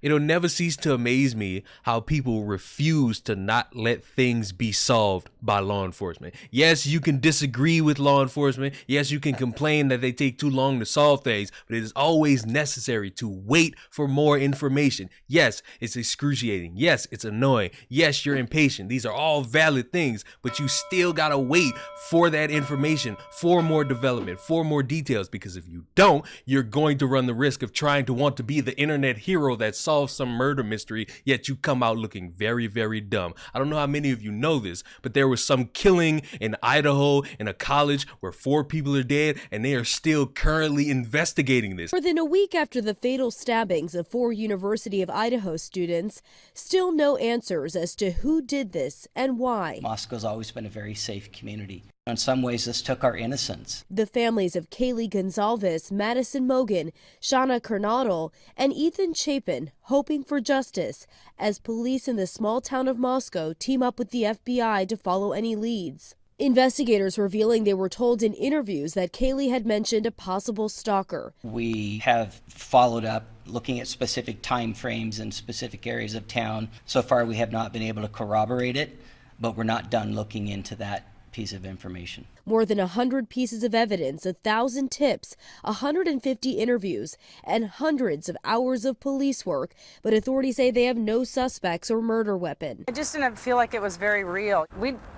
It'll never cease to amaze me how people refuse to not let things be solved by law enforcement. Yes, you can disagree with law enforcement. Yes, you can complain that they take too long to solve things, but it is always necessary to wait for more information. Yes, it's excruciating. Yes, it's annoying. Yes, you're impatient. These are all valid things, but you still gotta wait for that information, for more development, for more details, because if you don't, you're going to run the risk of trying to want to be the internet hero that solves some murder mystery, yet you come out looking very, very dumb. I don't know how many of you know this, but there was some killing in Idaho in a college where 4 people are dead, and they are still currently investigating this. More than a week after the fatal stabbings of 4 University of Idaho students, still no answers as to who did this and why. Moscow's always been a very safe community. In some ways, this took our innocence. The families of Kaylee Gonzalez, Madison Mogan, Shauna Kernodle, and Ethan Chapin hoping for justice as police in the small town of Moscow team up with the FBI to follow any leads. Investigators revealing they were told in interviews that Kaylee had mentioned a possible stalker. We have followed up looking at specific time frames in specific areas of town. So far, we have not been able to corroborate it, but we're not done looking into that piece of information. More than 100 pieces of evidence, 1,000 tips, 150 interviews, and hundreds of hours of police work, but authorities say they have no suspects or murder weapon. I just didn't feel like it was very real.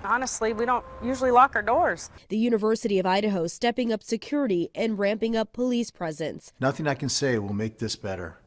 Honestly, we don't usually lock our doors. The University of Idaho stepping up security and ramping up police presence. Nothing I can say will make this better.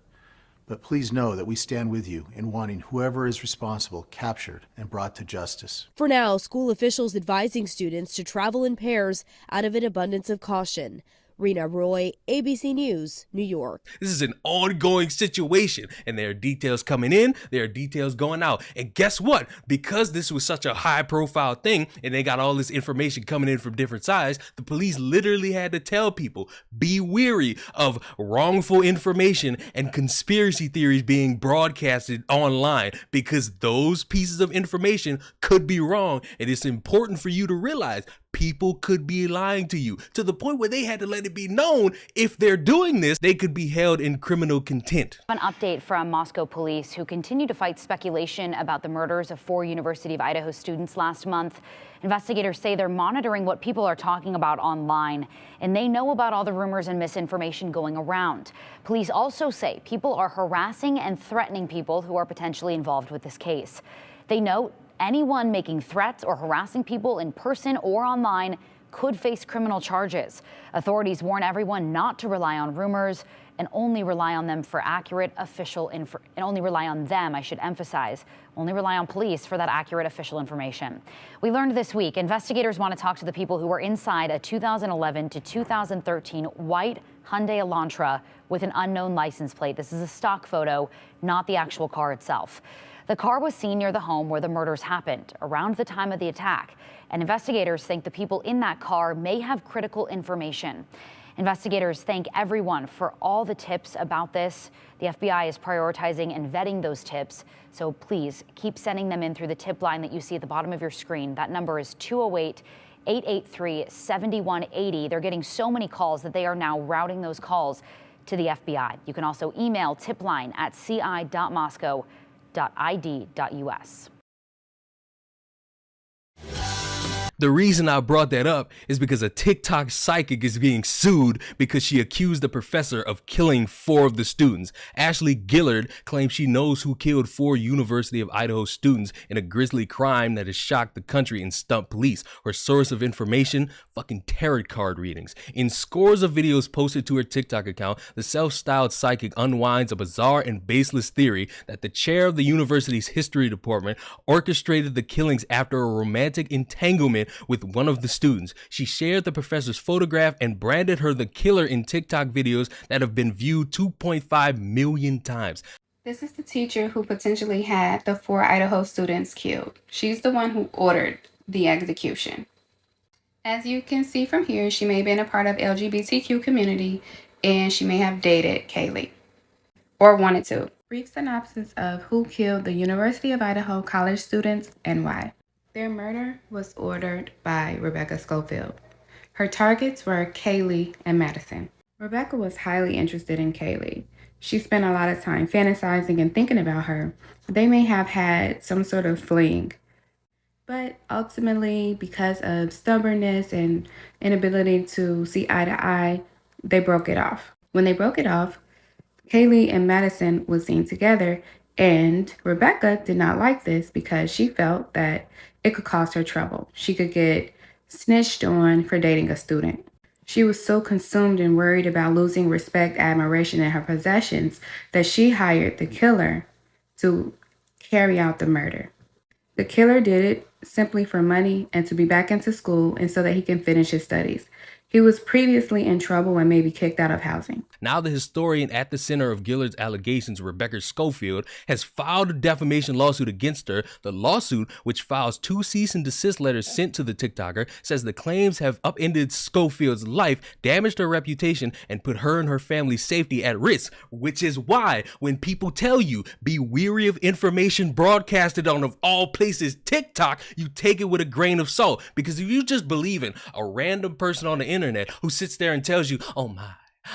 But please know that we stand with you in wanting whoever is responsible captured and brought to justice. For now, school officials advising students to travel in pairs out of an abundance of caution. Rena Roy, ABC News, New York. This is an ongoing situation, and there are details coming in, there are details going out. And guess what? Because this was such a high-profile thing, and they got all this information coming in from different sides, the police literally had to tell people, be wary of wrongful information and conspiracy theories being broadcasted online, because those pieces of information could be wrong, and it's important for you to realize people could be lying to you to the point where they had to let it be known if they're doing this, they could be held in criminal contempt. An update from Moscow police, who continue to fight speculation about the murders of 4 University of Idaho students last month. Investigators say they're monitoring what people are talking about online, and they know about all the rumors and misinformation going around. Police also say people are harassing and threatening people who are potentially involved with this case. They note anyone making threats or harassing people in person or online could face criminal charges. Authorities warn everyone not to rely on rumors and only rely on them for accurate official info, and only rely on them, I should emphasize, only rely on police for that accurate official information. We learned this week investigators want to talk to the people who were inside a 2011 to 2013 white Hyundai Elantra with an unknown license plate. This is a stock photo, not the actual car itself. The car was seen near the home where the murders happened around the time of the attack, and investigators think the people in that car may have critical information. Investigators thank everyone for all the tips about this. The FBI is prioritizing and vetting those tips, so please keep sending them in through the tip line that you see at the bottom of your screen. That number is 208-883-7180. They're getting so many calls that they are now routing those calls to the FBI. You can also email tipline@ci.moscow.id.us. The reason I brought that up is because a TikTok psychic is being sued because she accused the professor of killing 4 of the students. Ashley Gillard claims she knows who killed 4 University of Idaho students in a grisly crime that has shocked the country and stumped police. Her source of information, fucking tarot card readings. In scores of videos posted to her TikTok account, the self-styled psychic unwinds a bizarre and baseless theory that the chair of the university's history department orchestrated the killings after a romantic entanglement with one of the students. She shared the professor's photograph and branded her the killer in TikTok videos that have been viewed 2.5 million times. This is the teacher who potentially had the 4 Idaho students killed. She's the one who ordered the execution. As you can see from here, she may have been a part of LGBTQ community, and she may have dated Kaylee or wanted to. Brief synopsis of who killed the University of Idaho college students and why. Their murder was ordered by Rebecca Schofield. Her targets were Kaylee and Madison. Rebecca was highly interested in Kaylee. She spent a lot of time fantasizing and thinking about her. They may have had some sort of fling. But ultimately, because of stubbornness and inability to see eye to eye, they broke it off. When they broke it off, Kaylee and Madison was seen together, and Rebecca did not like this because she felt that it could cause her trouble. She could get snitched on for dating a student. She was so consumed and worried about losing respect, admiration, and her possessions that she hired the killer to carry out the murder. The killer did it simply for money and to be back into school and so that he can finish his studies. He was previously in trouble and may be kicked out of housing. Now the historian at the center of Gillard's allegations, Rebecca Schofield, has filed a defamation lawsuit against her. The lawsuit, which files 2 cease and desist letters sent to the TikToker, says the claims have upended Schofield's life, damaged her reputation, and put her and her family's safety at risk, which is why when people tell you, be weary of information broadcasted on, of all places, TikTok, you take it with a grain of salt. Because if you just believe in a random person on the internet who sits there and tells you, oh my,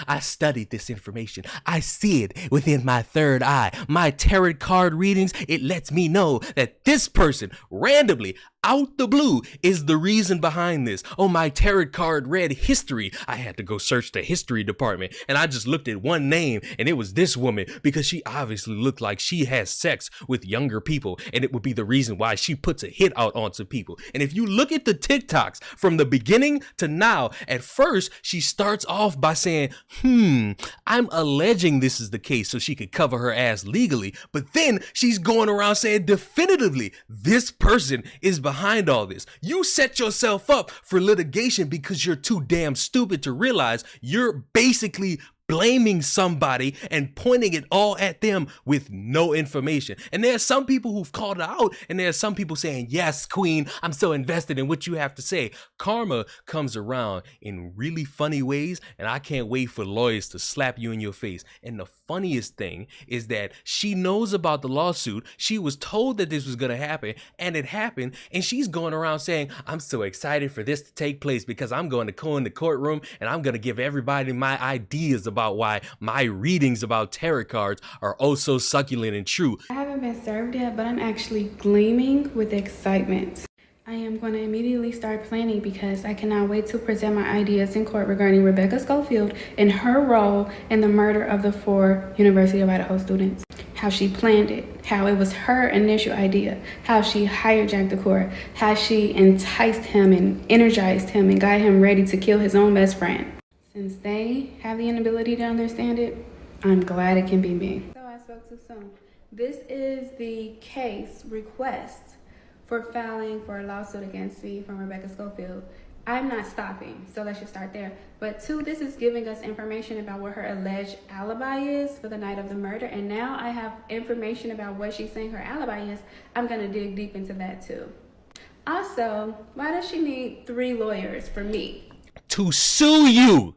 I studied this information. I see it within my third eye. My tarot card readings, it lets me know that this person randomly out the blue is the reason behind this. Oh, my tarot card read history. I had to go search the history department and I just looked at one name and it was this woman because she obviously looked like she has sex with younger people and it would be the reason why she puts a hit out onto people. And if you look at the TikToks from the beginning to now, at first she starts off by saying, I'm alleging this is the case so she could cover her ass legally. But then she's going around saying definitively this person is behind all this. You set yourself up for litigation because you're too damn stupid to realize you're basically blaming somebody and pointing it all at them with no information. And there are some people who've called it out, and there are some people saying, yes, queen, I'm so invested in what you have to say. Karma comes around in really funny ways, and I can't wait for lawyers to slap you in your face. And the funniest thing is that she knows about the lawsuit. She was told that this was going to happen, and it happened, and she's going around saying, I'm so excited for this to take place because I'm going to go in the courtroom and I'm going to give everybody my ideas about why my readings about tarot cards are oh so succulent and true. I haven't been served yet, but I'm actually gleaming with excitement. I am going to immediately start planning because I cannot wait to present my ideas in court regarding Rebecca Schofield and her role in the murder of the 4 University of Idaho students. How she planned it, how it was her initial idea, how she hijacked the court, how she enticed him and energized him and got him ready to kill his own best friend. Since they have the inability to understand it, I'm glad it can be me. So I spoke too soon. This is the case request for filing for a lawsuit against me from Rebecca Schofield. I'm not stopping, so let's just start there. But 2, this is giving us information about what her alleged alibi is for the night of the murder. And now I have information about what she's saying her alibi is. I'm gonna dig deep into that too. Also, why does she need 3 lawyers for me? To sue you.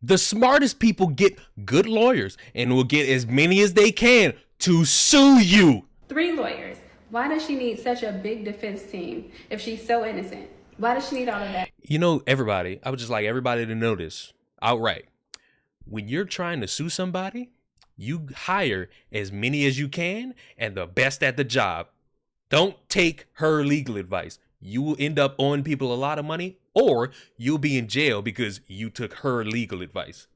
The smartest people get good lawyers and will get as many as they can to sue you. 3 lawyers. Why does she need such a big defense team if she's so innocent? Why does she need all of that? You know, everybody, I would just like everybody to know this outright. When you're trying to sue somebody, you hire as many as you can and the best at the job. Don't take her legal advice. You will end up owing people a lot of money, or you'll be in jail because you took her legal advice.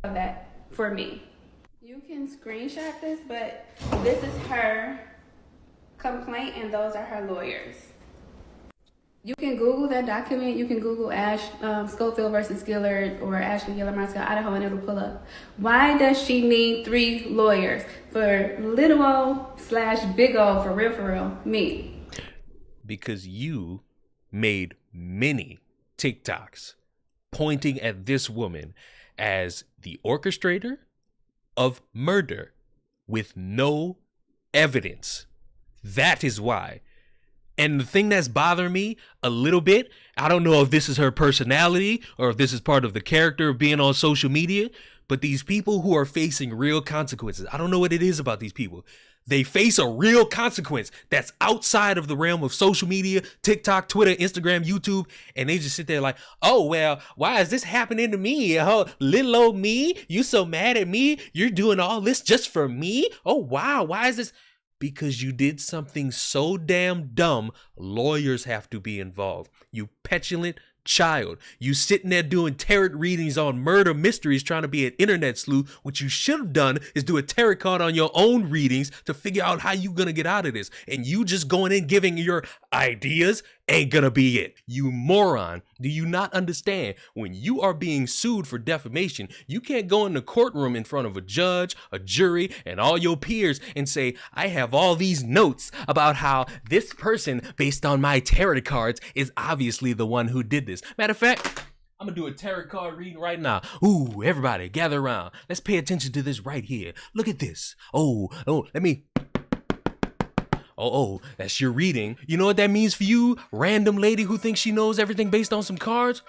That for me. You can screenshot this, but this is her complaint and those are her lawyers. You can Google that document. You can Google Schofield versus Gillard or Ashley Gillard, Moscow, Idaho, and it'll pull up. Why does she need 3 lawyers for little O / big O, for real, me? Because you made many TikToks pointing at this woman as the orchestrator of murder with no evidence. That is why. And the thing that's bothering me a little bit, I don't know if this is her personality or if this is part of the character of being on social media, But these people who are facing real consequences, I don't know what it is about these people. They face a real consequence that's outside of the realm of social media, TikTok, Twitter, Instagram, YouTube, and they just sit there like, oh, well, why is this happening to me? Oh, little old me, you so mad at me? You're doing all this just for me? Oh, wow, why is this? Because you did something so damn dumb, lawyers have to be involved. You petulant child. You sitting there doing tarot readings on murder mysteries trying to be an internet sleuth. What you should have done is do a tarot card on your own readings to figure out how you gonna get out of this. And you just going in giving your ideas ain't gonna be it. You moron. Do you not understand? When you are being sued for defamation, you can't go in the courtroom in front of a judge, a jury, and all your peers and say, I have all these notes about how this person, based on my tarot cards, is obviously the one who did this. Matter of fact, I'm gonna do a tarot card reading right now. Ooh, everybody gather around. Let's pay attention to this right here. Look at this. Oh, let me... Oh, that's your reading. You know what that means for you, random lady who thinks she knows everything based on some cards?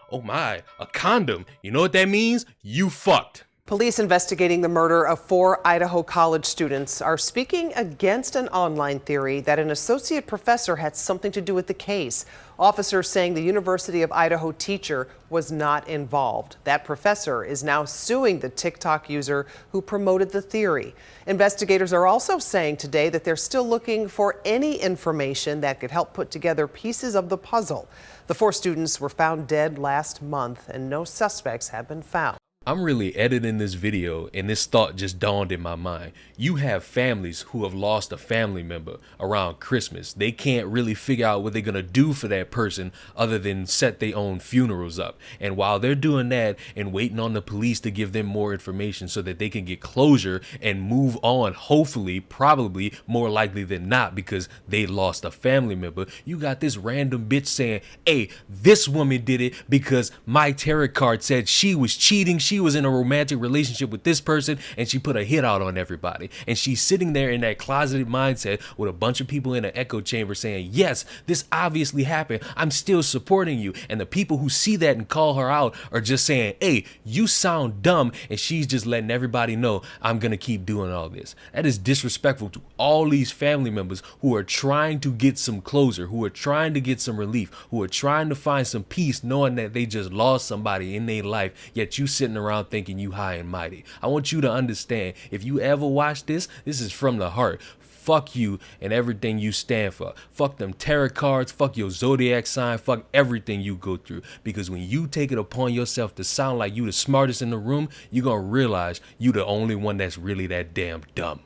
Oh my, a condom. You know what that means? You fucked. Police investigating the murder of 4 Idaho college students are speaking against an online theory that an associate professor had something to do with the case. Officers saying the University of Idaho teacher was not involved. That professor is now suing the TikTok user who promoted the theory. Investigators are also saying today that they're still looking for any information that could help put together pieces of the puzzle. The 4 students were found dead last month and no suspects have been found. I'm really editing this video and this thought just dawned in my mind. You have families who have lost a family member around Christmas. They can't really figure out what they're gonna do for that person other than set their own funerals up. And while they're doing that and waiting on the police to give them more information so that they can get closure and move on, hopefully, probably more likely than not because they lost a family member, you got this random bitch saying, hey, this woman did it because my tarot card said she was cheating, she was in a romantic relationship with this person, and she put a hit out on everybody. And she's sitting there in that closeted mindset with a bunch of people in an echo chamber saying, yes, this obviously happened. I'm still supporting you. And the people who see that and call her out are just saying, hey, you sound dumb. And she's just letting everybody know, I'm going to keep doing all this. That is disrespectful to all these family members who are trying to get some closure, who are trying to get some relief, who are trying to find some peace knowing that they just lost somebody in their life, yet you sitting around thinking you high and mighty. I want you to understand, if you ever watch this is from the heart. Fuck you and everything you stand for. Fuck them tarot cards, fuck your zodiac sign, fuck everything you go through. Because when you take it upon yourself to sound like you the smartest in the room, you're gonna realize you the only one that's really that damn dumb.